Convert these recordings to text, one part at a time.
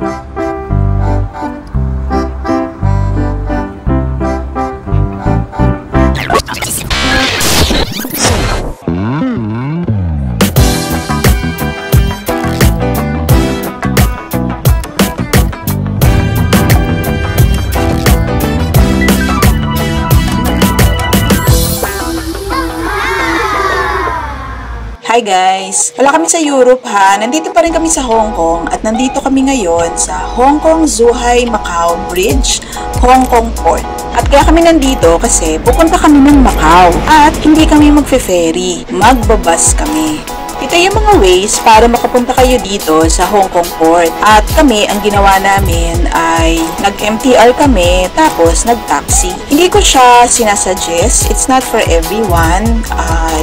Hi guys! Wala kami sa Europe ha. Nandito pa rin kami sa Hong Kong at nandito kami ngayon sa Hong Kong Zhuhai Macau Bridge, Hong Kong Port. At kaya kami nandito kasi pupunta kami ng Macau at hindi kami magfe-ferry. Magbabas kami. Ito yung mga ways para makapunta kayo dito sa Hong Kong Port. At kami, ang ginawa namin ay nag-MTR kami tapos nag-taxi. Hindi ko siya sinasuggest. It's not for everyone.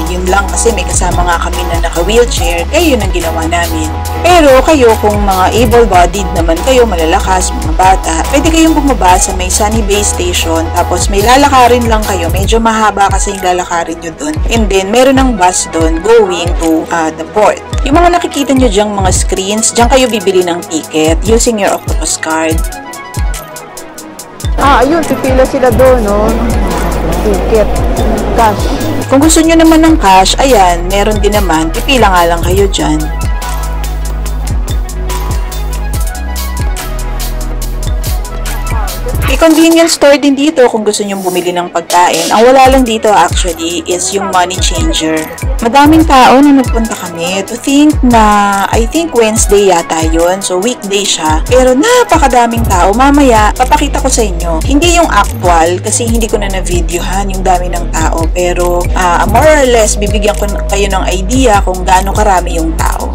Yun lang kasi may kasama nga kami na naka-wheelchair. Kaya yun ang ginawa namin. Pero kayo kung mga able-bodied naman kayo, malalakas, mga bata, pwede kayong bumaba sa may Sunny Bay Station. Tapos may lalakarin lang kayo. Medyo mahaba kasi yung lalakarin nyo dun. And then meron ng bus dun going to the port. Yung mga nakikita nyo dyang mga screens, dyan kayo bibili ng ticket using your Octopus card. Ayun, pipila sila doon, no? Ticket, cash. Kung gusto nyo naman ng cash, ayan, meron din naman, pipila nga lang kayo dyan. May convenience store din dito kung gusto nyong bumili ng pagkain. Ang wala lang dito actually is yung money changer. Madaming tao na nagpunta kami to think na I think Wednesday yata yun. So weekday siya. Pero napakadaming tao. Mamaya papakita ko sa inyo. Hindi yung actual kasi hindi ko na na-videohan yung dami ng tao. Pero more or less bibigyan ko kayo ng idea kung gaano karami yung tao.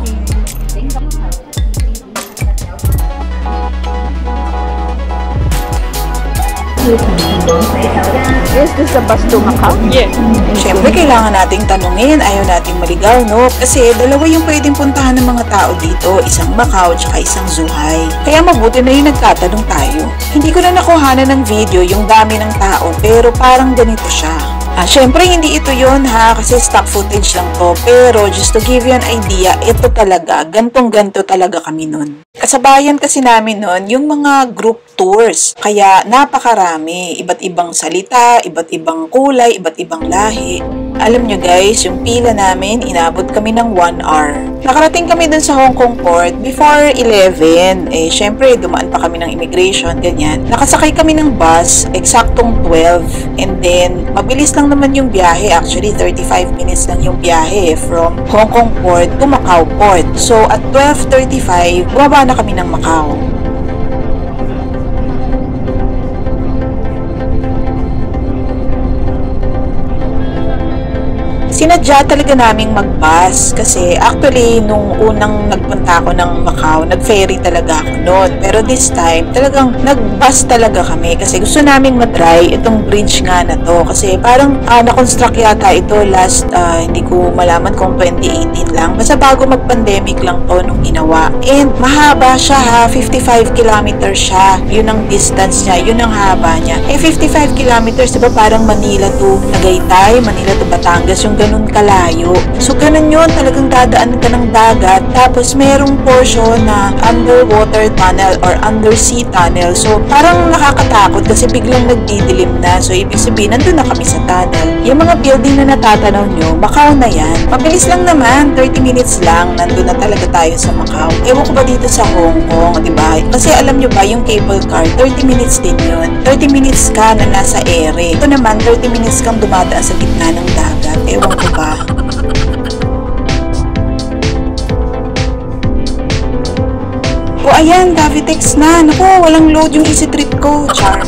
Is this the bus to Macau? Yeah. Siyempre, kailangan nating tanungin. Ayaw nating maligaw, no? Kasi dalawa yung pwedeng puntahan ng mga tao dito. Isang Macau, tsaka isang Zhuhai. Kaya mabuti na yung nagtatanong tayo. Hindi ko na nakuhanan ng video yung dami ng tao, pero parang ganito siya. Siyempre, hindi ito yun ha, kasi stock footage lang to. Pero just to give you an idea, ito talaga, gantong-ganto talaga kami nun. Kasabayan kasi namin nun, yung mga group tours. Kaya napakarami, iba't ibang salita, iba't ibang kulay, iba't ibang lahi. Alam nyo guys, yung pila namin, inabot kami ng 1 hour. Nakarating kami dun sa Hong Kong Port before 11. Syempre, dumaan pa kami ng immigration, ganyan. Nakasakay kami ng bus, eksaktong 12. And then, mabilis lang naman yung biyahe. Actually, 35 minutes lang yung biyahe from Hong Kong Port to Macau Port. So, at 12:35, bumaba na kami ng Macau. Sinadya talaga naming mag-bus kasi actually nung unang nagpunta ako ng Macau, nag-ferry talaga ako noon. Pero this time, talagang nag-bus talaga kami kasi gusto naming matry itong bridge nga na to. Kasi parang na-construct yata ito last, hindi ko malaman kung 2018 lang. Basta bago mag-pandemic lang to nung ginawa. And mahaba siya ha, 55 kilometers siya. Yun ang distance niya, yun ang haba niya. 55 kilometers, diba parang Manila to Tagaytay, Manila to Batangas, yung ganun kalayo. So, ganun yun. Talagang dadaan ka ng dagat. Tapos, merong portion na underwater tunnel or undersea tunnel. So, parang nakakatakot kasi biglang nagdidilim na. So, ibig sabihin, nandun na kami sa tunnel. Yung mga building na natatanaw nyo, Macau na yan. Mabilis lang naman. 30 minutes lang. Nandun na talaga tayo sa Macau. Ewan ko ba dito sa Hong Kong, diba? Kasi alam nyo ba, yung cable car, 30 minutes din yun. 30 minutes ka na nasa ere. Ito naman, 30 minutes kang dumadaan sa gitna ng dagat. Ewan ko ba? O ayan, Davitex na. Naku, walang load yung easy trip ko. Char.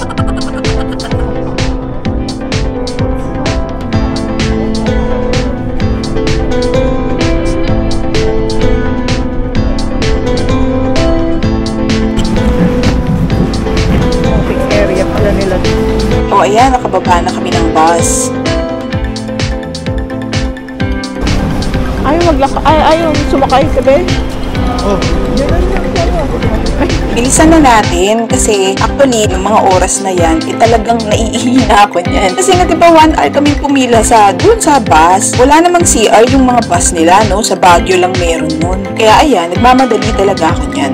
Area pala nila. O ayan, nakababa na kami ng bus. Ayaw sumakay ka ba? Oh. Bilisan na natin kasi actually, yung mga oras na yan, talagang naiihina ako niyan. Kasi nga diba 1 hour kami pumila dun sa bus. Wala namang CR yung mga bus nila, no? Sa Baguio lang meron nun. Kaya ayan, nagmamadali talaga ako niyan.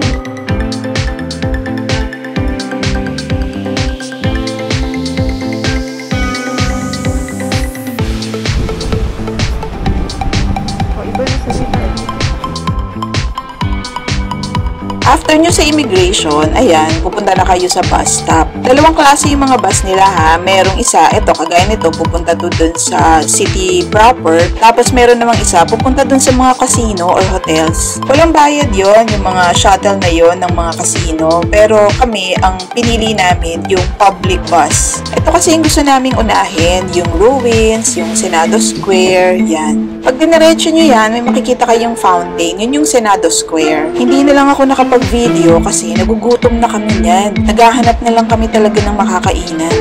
After nyo sa immigration, ayan, pupunta na kayo sa bus stop. Dalawang klase yung mga bus nila ha. Merong isa, ito, kagaya nito, pupunta dun sa city proper. Tapos meron namang isa, pupunta dun sa mga casino or hotels. Walang bayad yon yung mga shuttle na yon ng mga casino. Pero kami, ang pinili namin, yung public bus. Ito kasi yung gusto naming unahin, yung ruins, yung Senado Square, yan. Pag dinaretso nyo yan, may makikita kayong fountain. Yun yung Senado Square. Hindi na lang ako nakapag-video kasi nagugutom na kami niyan. Naghahanap na lang kami talaga ng makakainan.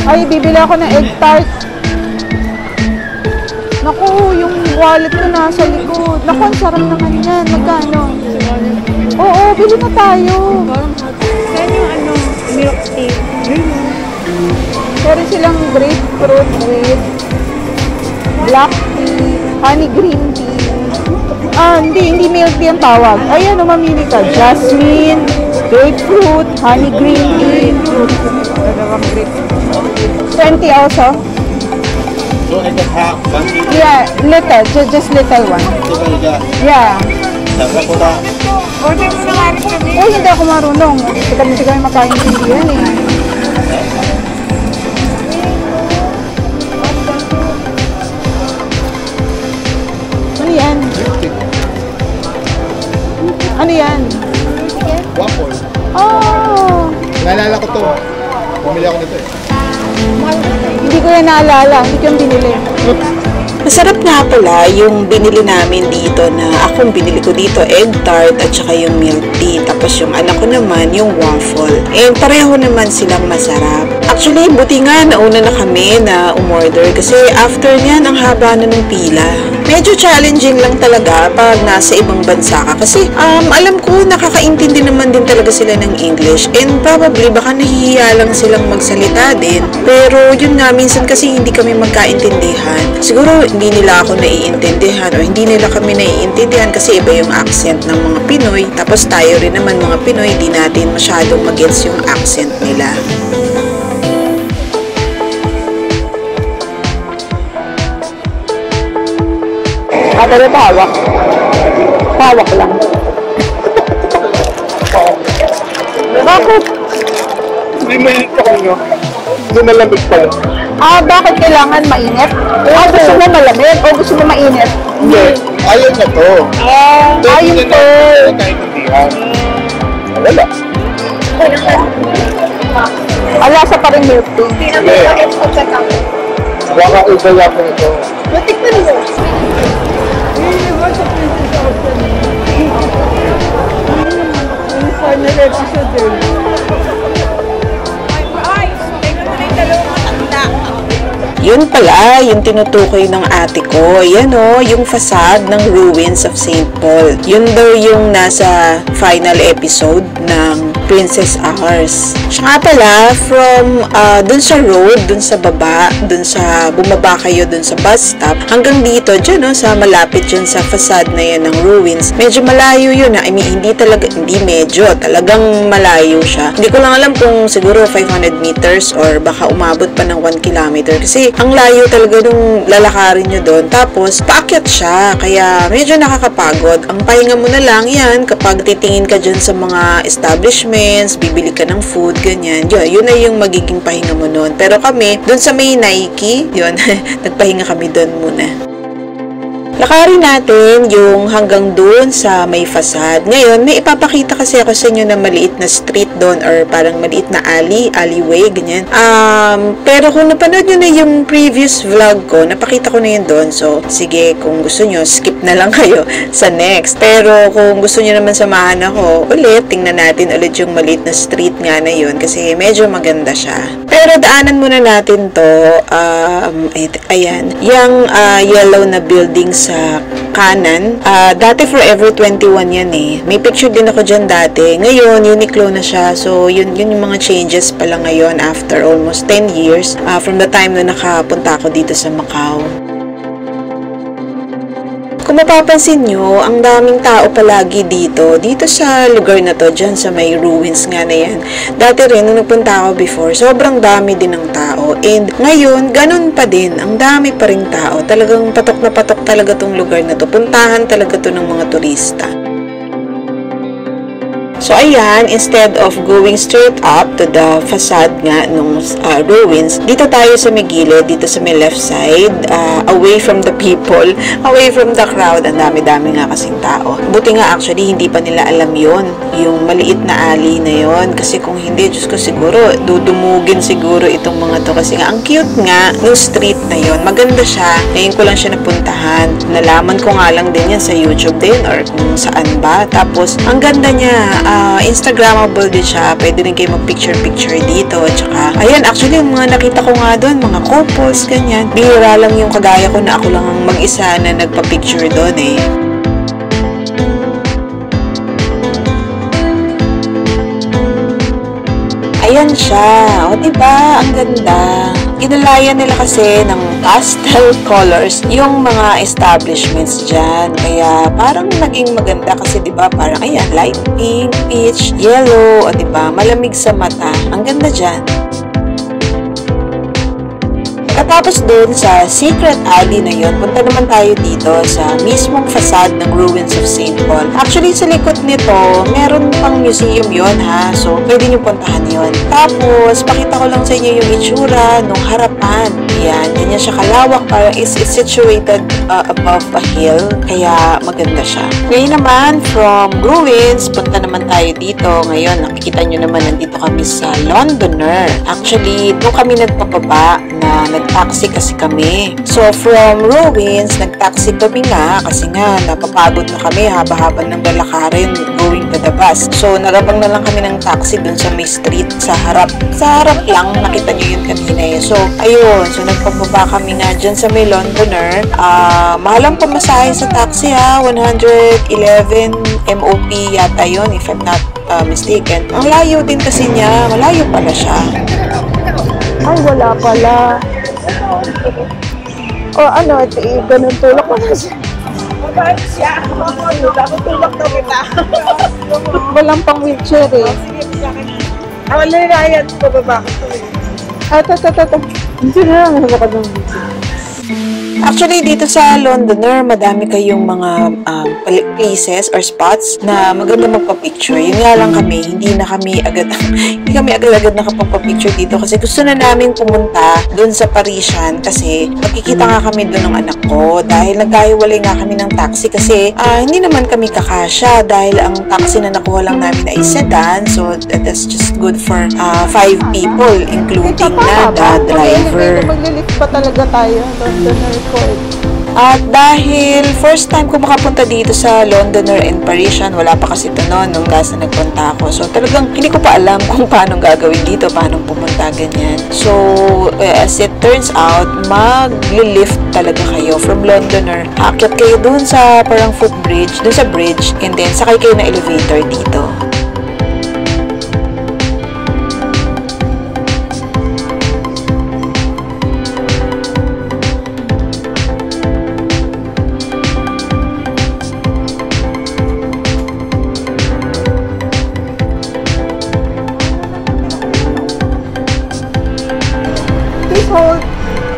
Ay, bibili ako ng egg tart. Naku, yung wallet ko nasa likod. Naku, ang sarap naman yan. Magkano? Oo, bili na tayo. Yan yung milk tea. Meron silang grapefruit with black tea, honey green tea. Hindi milk tea ang tawag. Ayan, mamili ka. Jasmine, grapefruit, honey green tea. Dalawang grapefruit. 20 also? So I can have one kilo. Yeah, little. Just little one. Yeah. Sarap ko na. Order mo na nga rin kami. Oh, hindi ako marunong. Hindi kami makaintindihan eh. Ano yan? Ano yan? Waffle. Oh! Naalala ko to. Bumili ako nito eh. Hindi ko yan naalala. Hindi ko yung binili. Masarap nga pala yung binili namin dito na akong binili ko dito egg tart at saka yung milk tea. Tapos yung anak ko naman yung waffle. And pareho naman silang masarap. Actually, buti nga nauna na kami na umorder kasi after niyan ang haba na ng pila. Medyo challenging lang talaga pag nasa ibang bansa ka kasi alam ko nakakaintindi naman din talaga sila ng English and probably baka nahihiya lang silang magsalita din. Pero yun nga, minsan kasi hindi kami magkaintindihan. Siguro hindi nila ako naiintindihan o hindi nila kami naiintindihan kasi iba yung accent ng mga Pinoy. Tapos tayo rin naman mga Pinoy, di natin masyadong mag-gets yung accent nila. Pero hawak. Hawak lang. Bakit? Hindi mainit ako nyo. Hindi malamig pala. Bakit kailangan mainit? Gusto mo malamig o gusto mo mainit? Hindi. Ayaw na to. Ayun po. Nagkaintindihan. Wala. Alasa pa rin milk tea. Hindi. Baka iba lang ito. Natikman mo. Final episode yun. Yun pala, yung tinutukoy ng ate ko. Yan o, yung facade ng Ruins of St. Paul. Yun daw yung nasa final episode ng Princess Hours. Siya nga pala, from dun sa road, dun sa baba, dun sa bumaba kayo dun sa bus stop, hanggang dito, dyan o, sa malapit dyan sa facade na yan ng ruins. Medyo malayo yun. I mean, hindi medyo, talagang malayo siya. Hindi ko lang alam kung siguro 500 meters or baka umabot pa ng 1 kilometer. Kasi ang layo talaga nung lalakarin nyo doon. Tapos, paakyat siya. Kaya, medyo nakakapagod. Ang pahinga mo na lang yan kapag titingin ka dyan sa mga establishments, bibili ka ng food, ganyan. Yun na yung magiging pahinga mo noon. Pero kami, doon sa may Nike, yun, nagpahinga kami doon muna. Lakarin natin yung hanggang doon sa may facade. Ngayon, may ipapakita kasi ako sa inyo na maliit na street doon or parang maliit na alleyway, ganyan. Pero kung napanood nyo na yung previous vlog ko, napakita ko na yun doon. So, sige, kung gusto nyo, skip na lang kayo sa next. Pero kung gusto nyo naman samahan ako, ulit, tingnan natin ulit yung maliit na street nga na yun kasi medyo maganda siya. Pero daanan muna natin to. Ayan. Yung yellow na building sa kanan. Dati Forever 21 yan eh. May picture din ako dyan dati. Ngayon, Uniqlo na siya. So, yun yung mga changes pala ngayon after almost 10 years from the time na nakapunta ako dito sa Macau. Kung mapapansin nyo, ang daming tao palagi dito sa lugar na to, dyan sa may ruins nga na yan. Dati rin, nung nagpunta ako before, sobrang dami din ng tao. And ngayon, ganun pa din, ang dami pa ring tao. Talagang patok na patok talaga tong lugar na to. Puntahan talaga to ng mga turista. So, ayan, instead of going straight up to the facade nga nung ruins, dito tayo sa may gilid, dito sa may left side, away from the people, away from the crowd. Ang dami-dami nga kasing tao. Buti nga actually, hindi pa nila alam yon yung maliit na alley na yon. Kasi kung hindi, Diyos ko siguro, dudumugin siguro itong mga to. Kasi nga, ang cute nga ng street na yon. Maganda siya. Ngayon ko lang siya napuntahan. Nalaman ko nga lang din yan sa YouTube din or kung saan ba. Tapos, ang ganda niya. Instagrammable din siya. Pwede rin kayo mag-picture-picture dito. At saka, ayan, actually, yung mga nakita ko nga doon, mga couples, ganyan. Bihira lang yung kagaya ko na ako lang ang mag-isa na nagpa-picture doon eh. Ayan siya. O, diba? Ang ganda. Ginalayan nila kasi ng pastel colors yung mga establishments dyan. Kaya parang naging maganda kasi diba parang ayan, light pink, peach, yellow, o diba malamig sa mata. Ang ganda dyan. Tapos doon sa secret alley na yon, punta naman tayo dito sa mismong facade ng ruins of St. Paul. Actually, sa likod nito, meron pang museum yon ha. So, pwede nyo puntahan yon. Tapos, pakita ko lang sa inyo yung itsura nung harapan. Yan, ganyan siya kalawak. Parang is situated above a hill. Kaya, maganda siya. Ngayon naman, from ruins, punta naman tayo dito. Ngayon, nakikita nyo naman, nandito kami sa Londoner. Actually, doon kami nagpapaba na nag-taxi kasi kami. So, from ruins, nag-taxi kami nga kasi nga, napapagod na kami haba-haba ng lalakarin going to the bus. So, nagabang na lang kami ng taxi dun sa may street sa harap. Sa harap lang, nakita nyo yun kanina eh. So, ayun. So, nagpababa kami nga dyan sa may Londoner. Mahal ang pamasahe sa taxi ha. 111 MOP yata yun, if I'm not mistaken. Ang layo din kasi niya. Malayo pala siya. Ay, wala pala. O ano, ganun tulak ko na siya. Mabait siya. Dapat tulak na kita. Walang pang wheelchair eh. Sige, sa akin. Wala na yan. Bababa ko. Ito. Hindi na lang ako ng wheelchair. Actually, dito sa Londoner, madami kayong mga places or spots na maganda magpa-picture. Yun nga lang kami, hindi kami agad-agad nakapagpa-picture dito kasi gusto na namin pumunta doon sa Parisian kasi makikita nga kami doon ng anak ko dahil nagkahiwalay nga kami ng taxi kasi hindi naman kami kakasya dahil ang taxi na nakuha lang namin ay sedan, so that's just good for 5 people including na the driver. Maglilift pa talaga tayo Londoner Court. At dahil first time ko makapunta dito sa Londoner and Parisian, wala pa kasi ito noon nung last na nagpunta ako. So talagang hindi ko pa alam kung paano gagawin dito, paano pumunta ganyan. So as it turns out, mag-lift talaga kayo from Londoner. Aakyat kayo dun sa parang footbridge, dun sa bridge, and then sakay kayo na elevator dito.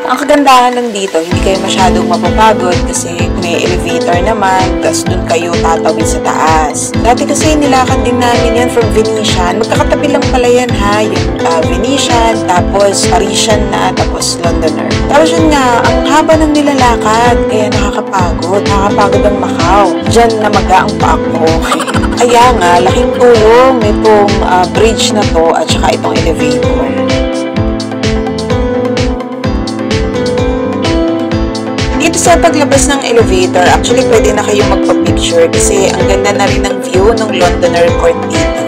Ang kagandahan lang dito, hindi kayo masyadong mapapagod kasi may elevator naman, tapos dun kayo tatawid sa taas. Dati kasi nilakad din namin yan from Venetian. Magkakatabi lang pala yan ha, yung Venetian, tapos Parisian na, tapos Londoner. Tapos yun nga, ang haba ng nilalakad, kaya nakakapagod ang Macau. Diyan namaga ang paa ko. Kaya nga, laking tulong itong bridge na to at saka itong elevator. Sa paglabas ng elevator, actually pwede na kayong magpa-picture kasi ang ganda na rin ng view ng Londoner Court dito.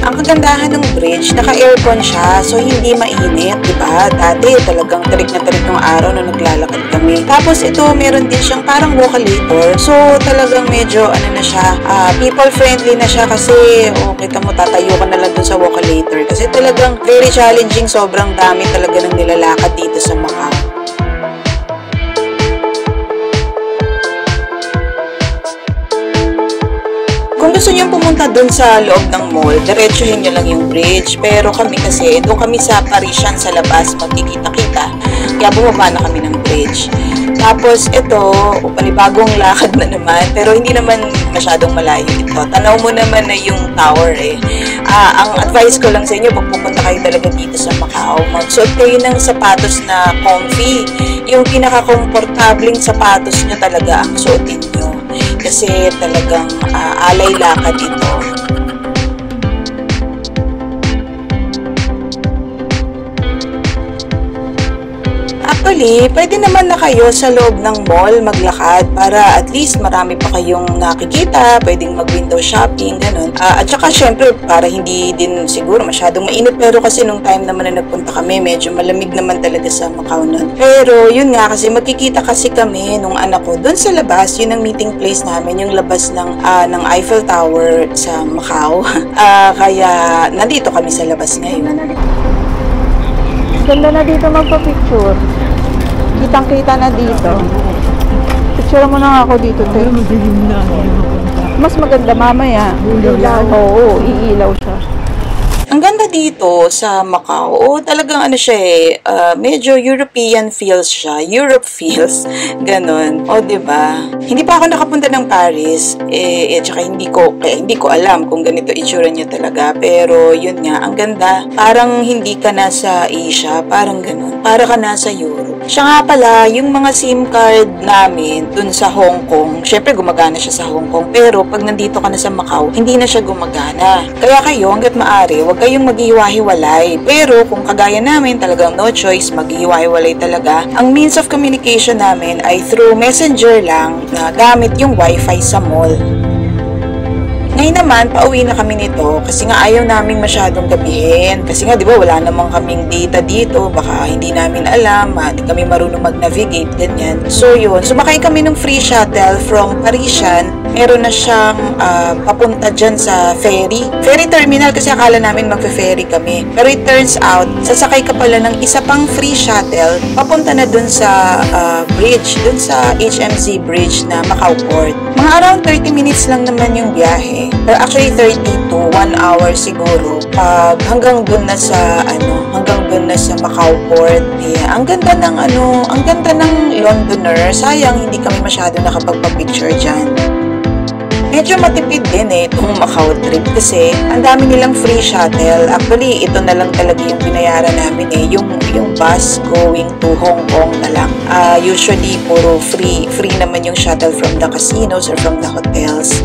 Ang kagandahan ng bridge bridge, naka-aircon siya, so hindi mainit, diba? Dati talagang tarik na tarik ng araw na naglalakad kami. Tapos ito, meron din siyang parang walkalator, so talagang medyo ano na siya, people friendly na siya kasi kita mo tatayo ka na lang dun sa walkalator kasi talagang very challenging, sobrang dami talaga ng nilalakad dito sa Macau. Kung gusto nyo pumunta dun sa loob ng mall, diretsuhin nyo lang yung bridge. Pero kami kasi, doon kami sa Parisian sa labas, magkikita-kita. Kaya bumaba na kami ng bridge. Tapos ito, panibagong lakad na naman, pero hindi naman masyadong malayo ito. Tanaw mo naman na yung tower eh. Ang advice ko lang sa inyo, pag pupunta kayo talaga dito sa Macau, magsuot kayo ng sapatos na comfy. Yung pinaka-komportabling sapatos nyo talaga ang suotin nyo. Kasi talagang alay lakad ito. Actually, pwede naman na kayo sa loob ng mall maglakad para at least marami pa kayong nakikita, pwedeng mag-window shopping, ganun. At saka syempre, para hindi din siguro masyadong mainit, pero kasi nung time naman na nagpunta kami, medyo malamig naman talaga sa Macau nun. Pero yun nga, kasi magkikita kasi kami nung anak ko doon sa labas, yun ang meeting place namin, yung labas ng Eiffel Tower sa Macau. Kaya nandito kami sa labas ngayon. Ganda na dito magpa-picture. Kitang-kita na dito. Picture mo na ako dito, te. Mas maganda mamaya. Oo, iilaw siya. Ang ganda dito sa Macau, talagang ano siya medyo European feels siya, Europe feels, ganun. Diba? Hindi pa ako nakapunta ng Paris, tsaka hindi ko alam kung ganito itsura niya talaga, pero yun nga, ang ganda, parang hindi ka nasa Asia, parang ganun, para ka nasa Europe. Siya nga pala, yung mga SIM card namin dun sa Hong Kong, syempre gumagana siya sa Hong Kong, pero pag nandito ka na sa Macau, hindi na siya gumagana. Kaya kayo, hanggat maaari, huwag kayong maghiwa-hiwalay. Pero kung kagaya namin, talagang no choice, maghiwa-hiwalay talaga. Ang means of communication namin ay through messenger lang na gamit yung wifi sa mall. Ngayon naman, pauwi na kami nito kasi nga ayaw namin masyadong gabihin. Kasi nga, di ba, wala namang kaming data dito. Baka hindi namin alam, hindi kami marunong mag-navigate, ganyan. So, yun. Sumakay kami ng free shuttle from Parisian. Meron na siyang papunta dyan sa ferry terminal kasi akala namin magfe-ferry kami. Pero it turns out, sasakay ka pala ng isa pang free shuttle papunta na dun sa bridge, dun sa HMZ Bridge na Macau Port. Mga around 30 minutes lang naman yung biyahe. Pero actually 30 to 1 hour siguro. Hanggang dun na sa Macau Port. Ang ganda ng Londoner. Sayang hindi kami masyado nakapagpa-picture dyan. Medyo matipid din itong Macau trip kasi ang dami nilang free shuttle. Actually, ito na lang talaga yung binayaran namin yung bus going to Hong Kong na lang. Usually, puro free naman yung shuttle from the casinos or from the hotels.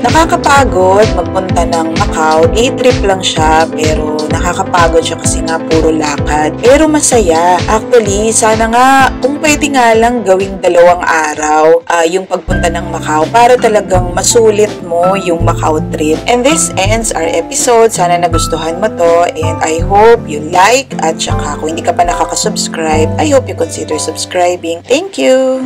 Nakakapagod magpunta ng Macau. Day trip lang siya, pero nakakapagod siya kasi nga puro lakad. Pero masaya. Actually, sana nga, kung pwede nga lang gawing 2 araw yung pagpunta ng Macau para talagang masulit mo yung Macau trip. And this ends our episode. Sana nagustuhan mo to and I hope you like at saka kung hindi ka pa nakaka-subscribe, I hope you consider subscribing. Thank you!